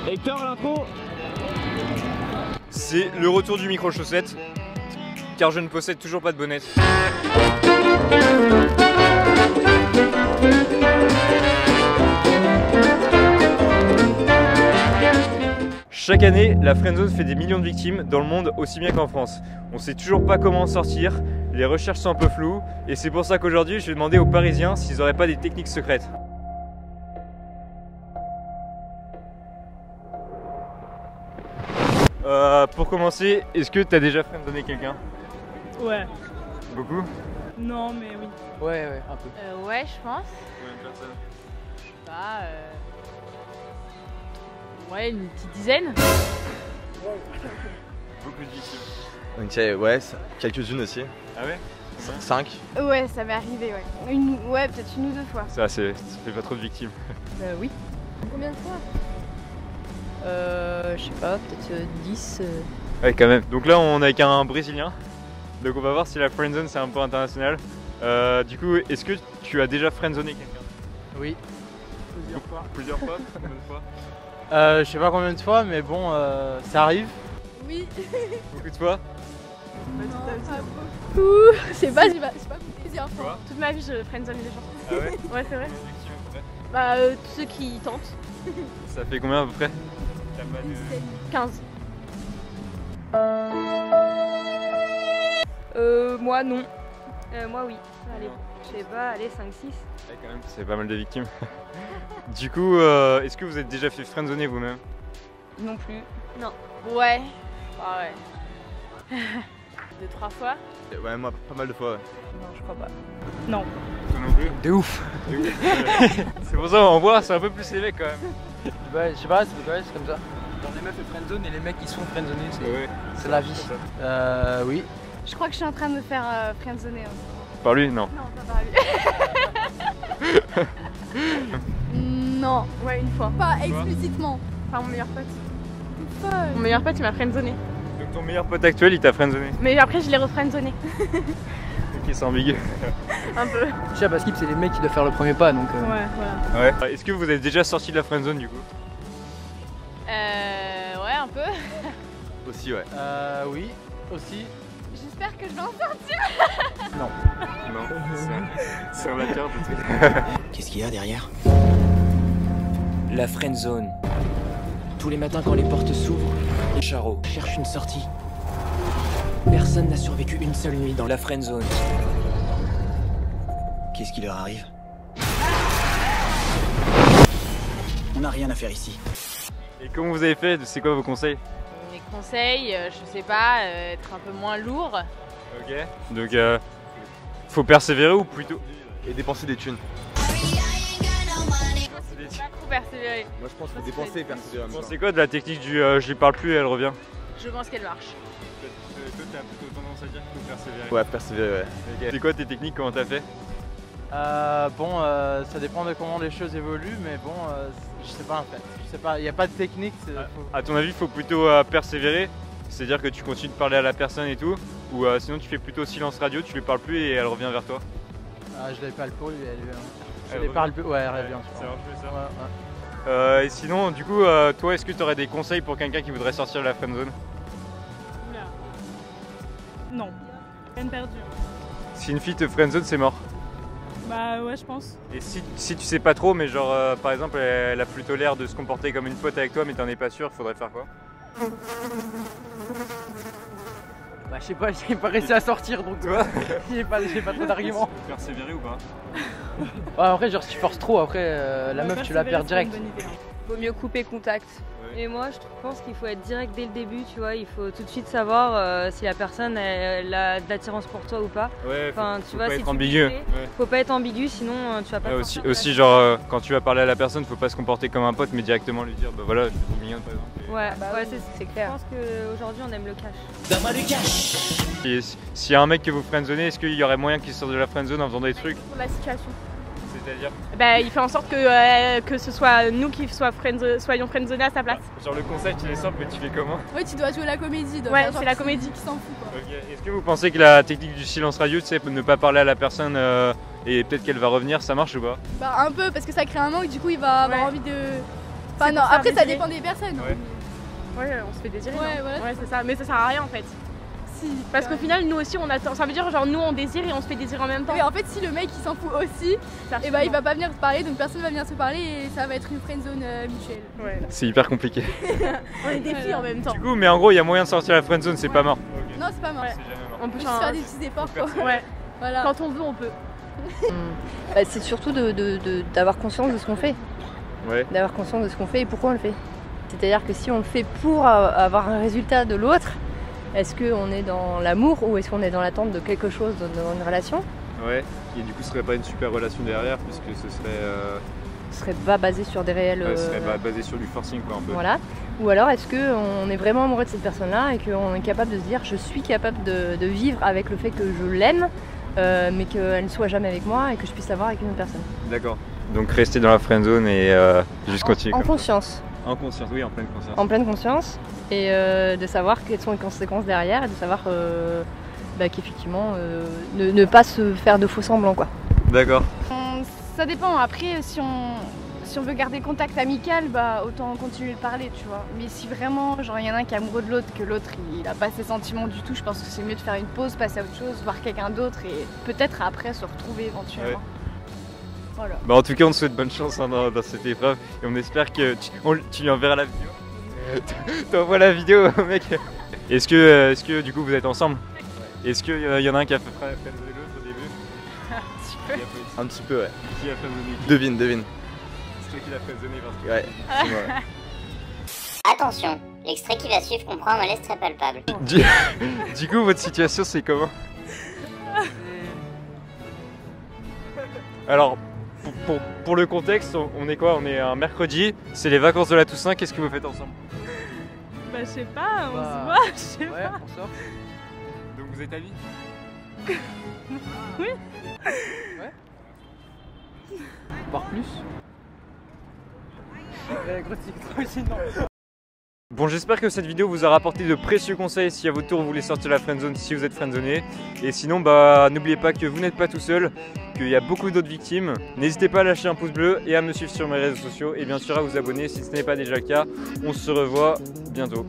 Hector, l'intro. C'est le retour du micro-chaussette, car je ne possède toujours pas de bonnette. Chaque année, la friendzone fait des millions de victimes dans le monde, aussi bien qu'en France. On sait toujours pas comment en sortir, les recherches sont un peu floues, et c'est pour ça qu'aujourd'hui je vais demander aux Parisiens s'ils n'auraient pas des techniques secrètes. Pour commencer, est-ce que tu as déjà friendzoné quelqu'un? Ouais. Beaucoup? Non, mais oui. Ouais, un peu. Ouais, je pense. Combien de personnes? Je sais pas. Ouais, une petite dizaine. Beaucoup de victimes. Donc ouais, quelques-unes aussi. Ah ouais? 5. Ouais, ça m'est arrivé, ouais. Ouais, peut-être une ou deux fois. Ça fait pas trop de victimes. Oui. Combien de fois? Je sais pas, peut-être 10. Ouais, quand même. Donc là, on est avec un Brésilien. Donc on va voir si la friendzone c'est un peu international. Du coup, est-ce que tu as déjà friendzoné quelqu'un? Oui. Plusieurs fois? Combien de fois? Je sais pas combien de fois, mais bon, ça arrive. Oui. Beaucoup de fois? Je sais pas, j'ai pas plusieurs fois. Quoi? Toute ma vie, je friendzone les gens. Ah ouais? Ouais, c'est vrai. Combien de victimes à peu près? Bah, tous ceux qui tentent. Ça fait combien à peu près? T'as pas de... 15. Moi, non. Moi, oui. Allez, je sais pas, allez, 5-6. Ouais, quand même, c'est pas mal de victimes. Du coup, est-ce que vous êtes déjà fait friendzoner vous-même? Non plus. Non. Ouais. Ah ouais. 2-3 fois? Ouais, moi, pas mal de fois, ouais. Non, je crois pas. Non. Toi non plus? De ouf. C'est pour ça on voit, c'est un peu plus les mecs quand même. Ouais, je sais pas, c'est comme ça. Genre les meufs elles friendzone et les mecs ils sont friendzonés, Ouais. c'est la vie. Oui. Je crois que je suis en train de me faire friendzoner. Par lui? Non. Non, pas par lui. Non, Ouais, une fois. pas explicitement. Enfin, mon meilleur pote. Folle. Mon meilleur pote, il m'a friendzonné. Donc ton meilleur pote actuel, il t'a friendzoné? Mais après, je l'ai refriendzonné. Ok, c'est ambigu. Un peu. Je sais pas, skip c'est les mecs qui doivent faire le premier pas donc. Ouais, voilà. Ouais. Est-ce que vous êtes déjà sorti de la friendzone du coup? Ouais, un peu. Aussi, ouais. Oui, aussi. J'espère que je vais en sortir. Non, c'est un vainqueur de truc. Qu'est-ce qu'il y a derrière? La friendzone. Tous les matins quand les portes s'ouvrent, les charros cherchent une sortie. Personne n'a survécu une seule nuit dans la friendzone. Qu'est-ce qui leur arrive? On n'a rien à faire ici. Et comment vous avez fait? C'est quoi vos conseils? Mes conseils, je sais pas, être un peu moins lourd. Ok. Donc faut persévérer ou plutôt? Et dépenser des thunes. Pas trop persévérer. Moi je pense qu'il faut dépenser et persévérer en même temps. C'est quoi de la technique du je lui parle plus et elle revient? Je pense qu'elle marche. Toi t'as plutôt tendance à dire qu'il faut persévérer. Ouais, persévérer, ouais. Ok. C'est quoi tes techniques? Comment t'as fait? Ça dépend de comment les choses évoluent, mais bon, je sais pas en fait. Je sais pas, il n'y a pas de technique. À ton avis, il faut plutôt persévérer, c'est-à-dire que tu continues de parler à la personne et tout, ou sinon tu fais plutôt silence radio, tu lui parles plus et elle revient vers toi? Je l'avais pas le pour lui, elle vient. Je Elle l'ai revient. parle plus, ouais, elle revient. Ça marche plus, ça. Ouais, ouais. Et sinon, du coup, toi, est-ce que tu aurais des conseils pour quelqu'un qui voudrait sortir de la friendzone? Oula. Non. Peine perdue. Si une fille te friendzone, c'est mort. Bah ouais, je pense. Et si tu sais pas trop, mais genre par exemple, elle a plutôt l'air de se comporter comme une pote avec toi, mais t'en es pas sûr, faudrait faire quoi? Bah je sais pas, j'ai pas réussi à sortir donc Toi? j'ai pas trop d'arguments. Persévérer ou pas? Ouais, après genre si tu forces trop après la Ouais, meuf tu la perds persévérer, direct. c'est une bonne idée, hein. Vaut mieux couper contact. Ouais. Et moi, je pense qu'il faut être direct dès le début, tu vois. Il faut tout de suite savoir si la personne elle a de l'attirance pour toi ou pas. Ouais, Enfin, faut tu vois, pas si être tu ambigu. plais, faut pas être ambigu, sinon tu vas pas. Ouais, sortir de aussi la- genre quand tu vas parler à la personne, faut pas se comporter comme un pote, mais directement lui dire bah voilà, je suis trop mignonne par exemple. Ouais, Bah ouais, oui, c'est c'est clair. Je pense qu'aujourd'hui, on aime le cash. Donne-moi du cash! Et s'il y a un mec que vous friendzonez, est-ce qu'il y aurait moyen qu'il sorte de la friendzone en faisant des trucs? Pour la situation. C'est-à-dire? Bah, il fait en sorte que ce soit nous qui soyons friendzonés à sa place. Genre le conseil tu les simple, mais tu fais comment? Oui, tu dois jouer la comédie. Ouais, c'est la comédie. Qui s'en fout, quoi. Ok. Est-ce que vous pensez que la technique du silence radio, tu sais, ne pas parler à la personne et peut-être qu'elle va revenir, ça marche ou pas? Bah, un peu, parce que ça crée un manque, du coup, il va avoir Ouais. envie de. Enfin non, pour faire après ça désirer. dépend des personnes. Ouais. Ouais, on se fait désirer. Ouais, non voilà. Ouais, c'est ça. Mais ça sert à rien en fait. Si, Parce ouais. qu'au final, nous aussi, on attend. Ça veut dire, genre, nous, on désire et on se fait désirer en même temps. Mais en fait, si le mec il s'en fout aussi, et bah il va pas venir te parler, donc personne va venir se parler et ça va être une friendzone mutuelle. Ouais. C'est hyper compliqué. On est des filles en même temps. Du coup, mais en gros, il y a moyen de sortir la friendzone, c'est pas mort. Non, c'est pas mort. Ouais. On peut Faut juste faire des petits efforts quoi. Ouais. Voilà. Quand on veut, on peut. Bah, c'est surtout d'avoir conscience de ce qu'on fait. Ouais. D'avoir conscience de ce qu'on fait et pourquoi on le fait. C'est-à-dire que si on le fait pour avoir un résultat de l'autre, est-ce qu'on est dans l'amour ou est-ce qu'on est dans l'attente de quelque chose dans une relation? Ouais. Et du coup, ce serait pas une super relation derrière, puisque ce serait. Ce serait pas basé sur des réels... Ouais, ce serait basé sur du forcing, quoi, un peu. Voilà. Ou alors est-ce qu'on est vraiment amoureux de cette personne-là et qu'on est capable de se dire je suis capable de vivre avec le fait que je l'aime, mais qu'elle ne soit jamais avec moi et que je puisse l'avoir avec une autre personne. D'accord. Donc rester dans la friendzone et juste continuer. En comme conscience. ça. En conscience, oui, en pleine conscience. En pleine conscience et de savoir quelles sont les conséquences derrière et de savoir qu'effectivement ne pas se faire de faux semblants quoi. D'accord. Ça dépend, après si on veut garder contact amical, bah autant continuer de parler, tu vois. Mais si vraiment, genre il y en a un qui est amoureux de l'autre, que l'autre il a pas ses sentiments du tout, je pense que c'est mieux de faire une pause, passer à autre chose, voir quelqu'un d'autre et peut-être après se retrouver éventuellement. Ouais. Voilà. Bah, en tout cas, on te souhaite bonne chance hein, dans cette épreuve et on espère que tu lui enverras la vidéo. T'envoies la vidéo au mec. Est-ce que du coup vous êtes ensemble? Est-ce qu'il y en a un qui a fait friendzoner l'autre au début? Un petit peu, ouais. Qui a friendzoné qui? Devine. C'est toi qui l'as friendzoné parce que... Ouais. c'est moi, ouais. Attention, l'extrait qui va suivre comprend un malaise très palpable. Du coup, votre situation c'est comment? Alors, pour le contexte, on est quoi? On est un mercredi, c'est les vacances de la Toussaint, qu'est-ce que vous faites ensemble? Bah, je sais pas, on Bah, se voit, je sais Ouais, pas. on sort. Donc vous êtes amis? Oui. Ouais. Voire plus. Bon, j'espère que cette vidéo vous a rapporté de précieux conseils si à votre tour vous voulez sortir de la friendzone, si vous êtes friendzoné. Et sinon, bah n'oubliez pas que vous n'êtes pas tout seul, qu'il y a beaucoup d'autres victimes. N'hésitez pas à lâcher un pouce bleu et à me suivre sur mes réseaux sociaux et bien sûr à vous abonner si ce n'est pas déjà le cas. On se revoit bientôt.